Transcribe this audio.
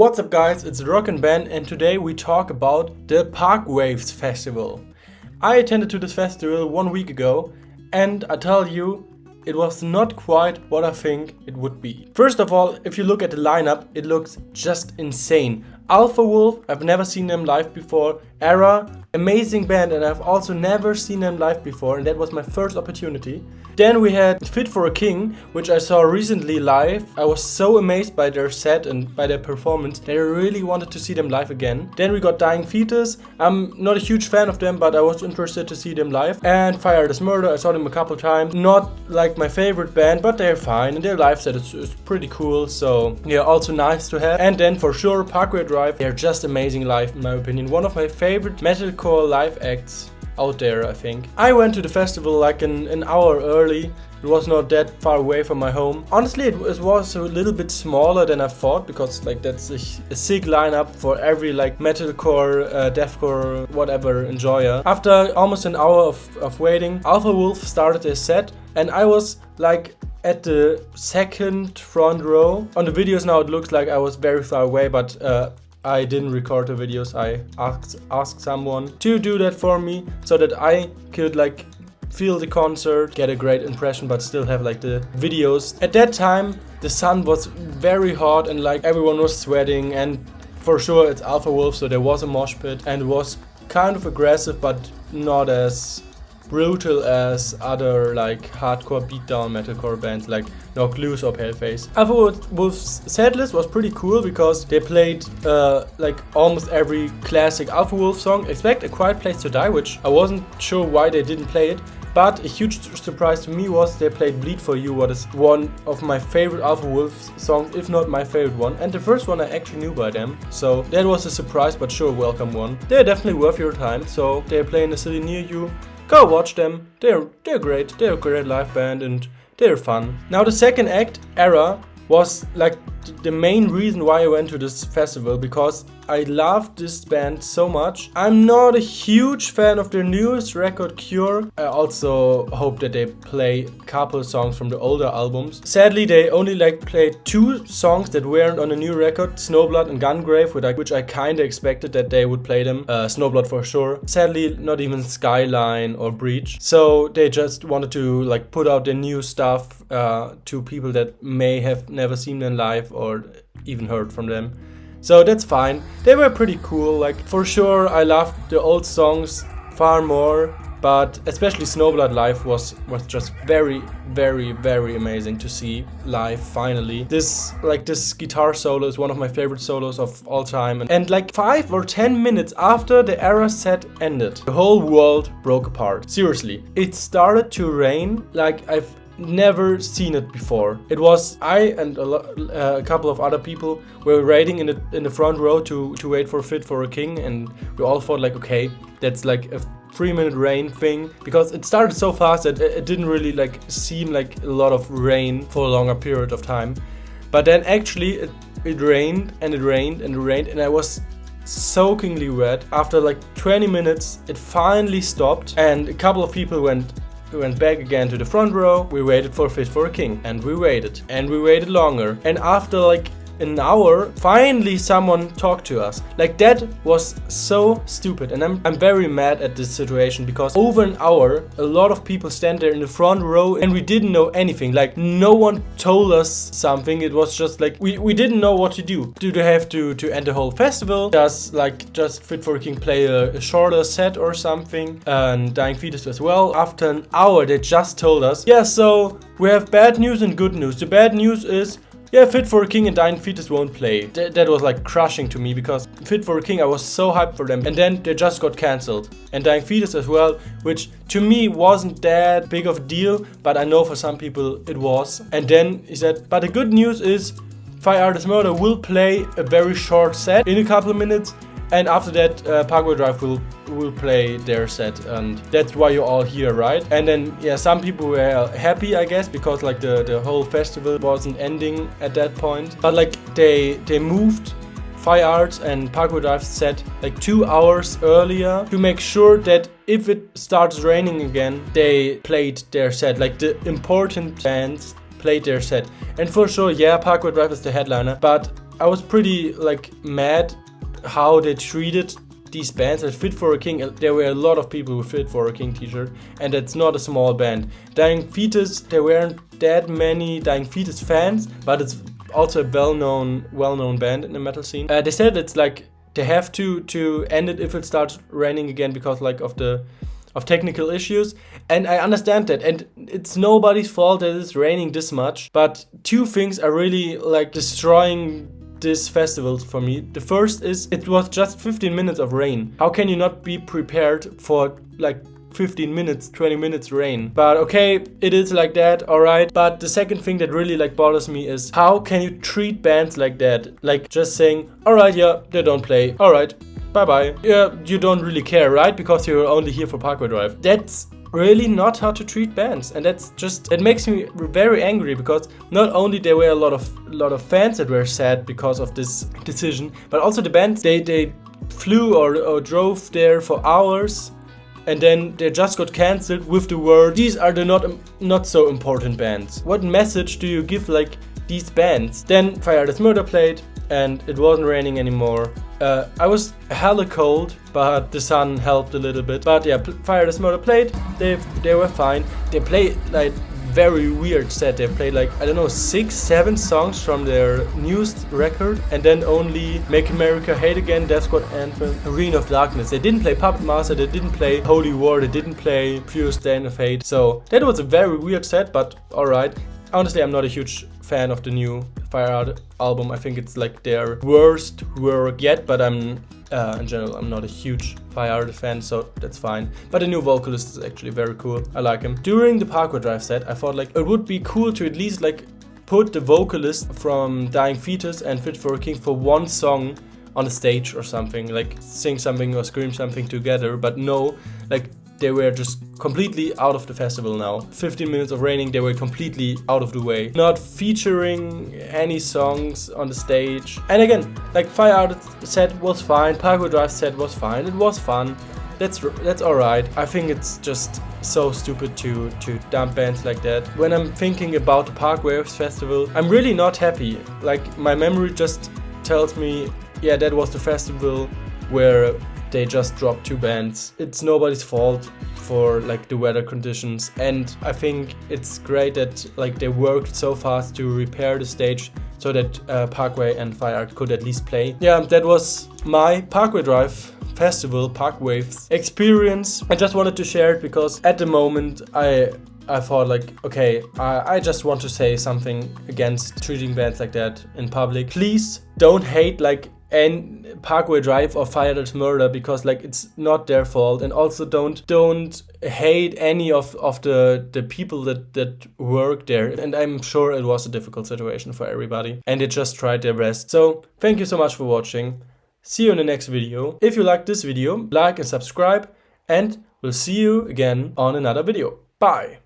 What's up guys, it's Rockin' Ben and today we talk about the Parkway Drives Festival. I attended to this festival 1 week ago and I tell you, it was not quite what I think it would be. First of all, if you look at the lineup, it looks just insane. Alphawolf, I've never seen them live before. Erra, amazing band, and I've also never seen them live before, and that was my first opportunity. Then we had Fit for a King, which I saw recently live. I was so amazed by their set and by their performance that I really wanted to see them live again. Then we got Fetus. I'm not a huge fan of them, but I was interested to see them live. And Fire This Murder, I saw them a couple times. Not like my favorite band, but they're fine, and their live set is pretty cool, so yeah, also nice to have. And then for sure, Parkway Drive, they're just amazing live in my opinion. One of my favorite metalcore live acts out there, I think. I went to the festival like an hour early. It was not that far away from my home. Honestly, it was a little bit smaller than I thought, because like that's a sick lineup for every like metalcore, deathcore, whatever enjoyer. After almost an hour of waiting, Alphawolf started their set and I was like at the second front row. On the videos now it looks like I was very far away, but I didn't record the videos. I asked someone to do that for me so that I could like feel the concert, get a great impression, but still have like the videos. At that time the sun was very hot and like everyone was sweating, and for sure it's Alphawolf, so there was a mosh pit and it was kind of aggressive but not as brutal as other like hardcore beatdown metalcore bands like Knocked Loose or Paleface. Alphawolf's setlist was pretty cool because they played like almost every classic Alphawolf song except A Quiet Place to Die, which I wasn't sure why they didn't play it. But a huge surprise to me was they played Bleed For You, what is one of my favorite Alphawolf songs, if not my favorite one. And the first one I actually knew by them, so that was a surprise but sure welcome one. They're definitely worth your time, so they're playing in a city near you. Go watch them, they're great, they're a great live band and they're fun. Now the second act, Erra, was like the main reason why I went to this festival, because I loved this band so much. I'm not a huge fan of their newest record, Cure. I also hope that they play a couple songs from the older albums. Sadly, they only like played 2 songs that weren't on the new record, Snowblood and Gungrave, which I kinda expected that they would play them. Snowblood for sure. Sadly, not even Skyline or Breach. So they just wanted to like put out their new stuff to people that may have never seen them live or even heard from them. So that's fine. They were pretty cool. Like for sure I loved the old songs far more, but especially Snowblood live was just very amazing to see live finally. This guitar solo is one of my favorite solos of all time, and like 5 or 10 minutes after the Erra set ended, the whole world broke apart. Seriously, it started to rain like I've never seen it before. It was I and a couple of other people were waiting in the front row to wait for Fit for a King, and we all thought like, okay, that's like a 3-minute rain thing, because it started so fast that it didn't really like seem like a lot of rain for a longer period of time. But then actually it rained and it rained and it rained, and I was soakingly wet. After like 20 minutes it finally stopped and a couple of people went back again to the front row. We waited for Fit for a King, and we waited longer, and after like an hour finally someone talked to us. Like that was so stupid, and I'm very mad at this situation, because over an hour a lot of people stand there in the front row and we didn't know anything. Like no one told us something. It was just like we didn't know what to do. Do they have to end the whole festival? Does like just Fit for a King play a shorter set or something? And Dying Fetus as well. After an hour they just told us, yeah, so we have bad news and good news. The bad news is, yeah, Fit for a King and Dying Fetus won't play. That was like crushing to me, because Fit for a King, I was so hyped for them, and then they just got cancelled. And Dying Fetus as well, which to me wasn't that big of a deal, but I know for some people it was. And then he said, but the good news is Fire This Murder will play a very short set in a couple of minutes, and after that Parkway Drive will play their set, and that's why you're all here, right? And then yeah, some people were happy, I guess, because like the whole festival wasn't ending at that point. But like they moved Fire Arts and Parkway Drive set like 2 hours earlier to make sure that if it starts raining again, they played their set. Like the important bands played their set. And for sure, yeah, Parkway Drive is the headliner, but I was pretty like mad how they treated these bands at Fit for a King. There were a lot of people with Fit for a King t-shirt, and it's not a small band. Dying Fetus, there weren't that many Dying Fetus fans, but it's also a well-known band in the metal scene. They said it's like they have to end it if it starts raining again because like of technical issues, and I understand that, and it's nobody's fault that it's raining this much, but two things are really like destroying this festival for me. The first is it was just 15 minutes of rain. How can you not be prepared for like 15 minutes, 20 minutes rain? But okay, it is like that, alright. But the second thing that really like bothers me is how can you treat bands like that? Like just saying, alright, yeah, they don't play, alright, bye bye. Yeah, you don't really care, right? Because you're only here for Parkway Drive. That's really not how to treat bands, and that makes me very angry, because not only there were a lot of fans that were sad because of this decision, but also the bands they flew or drove there for hours, and then they just got cancelled with the word, these are the not so important bands. What message do you give like these bands? Then Fire This Murder played, and it wasn't raining anymore. I was hella cold, but the sun helped a little bit. But yeah, Fire This Murder played, they were fine. They played like very weird set. They played like, I don't know, 6-7 songs from their newest record, and then only Make America Hate Again, Death Squad Anthem, Arena of Darkness. They didn't play Puppet Master, they didn't play Holy War, they didn't play Pure Stand of Hate. So that was a very weird set, but alright. Honestly, I'm not a huge fan of the new Fire Art album. I think it's like their worst work yet, but in general, I'm not a huge Fire Art fan, so that's fine. But the new vocalist is actually very cool. I like him. During the Parkway Drive set, I thought like it would be cool to at least like put the vocalist from Dying Fetus and Fit for a King for one song on the stage or something, like sing something or scream something together, but no, like they were just completely out of the festival now. 15 minutes of raining, they were completely out of the way. Not featuring any songs on the stage. And again, like Fire Art set was fine, Parkway Drive set was fine, it was fun. That's alright. I think it's just so stupid to dump bands like that. When I'm thinking about the Parkway Festival, I'm really not happy. Like my memory just tells me, yeah, that was the festival where they just dropped 2 bands. It's nobody's fault for like the weather conditions, and I think it's great that like they worked so fast to repair the stage so that Parkway and Fire Art could at least play. Yeah, that was my Parkway Drive Festival Parkwaves experience. I just wanted to share it because at the moment I thought like, okay, I just want to say something against treating bands like that in public. Please don't hate like and Parkway Drive or Fire This Murder, because like it's not their fault, and also don't hate any of the people that work there. And I'm sure it was a difficult situation for everybody, and they just tried their best. So thank you so much for watching. See you in the next video. If you liked this video, like and subscribe, and we'll see you again on another video. Bye!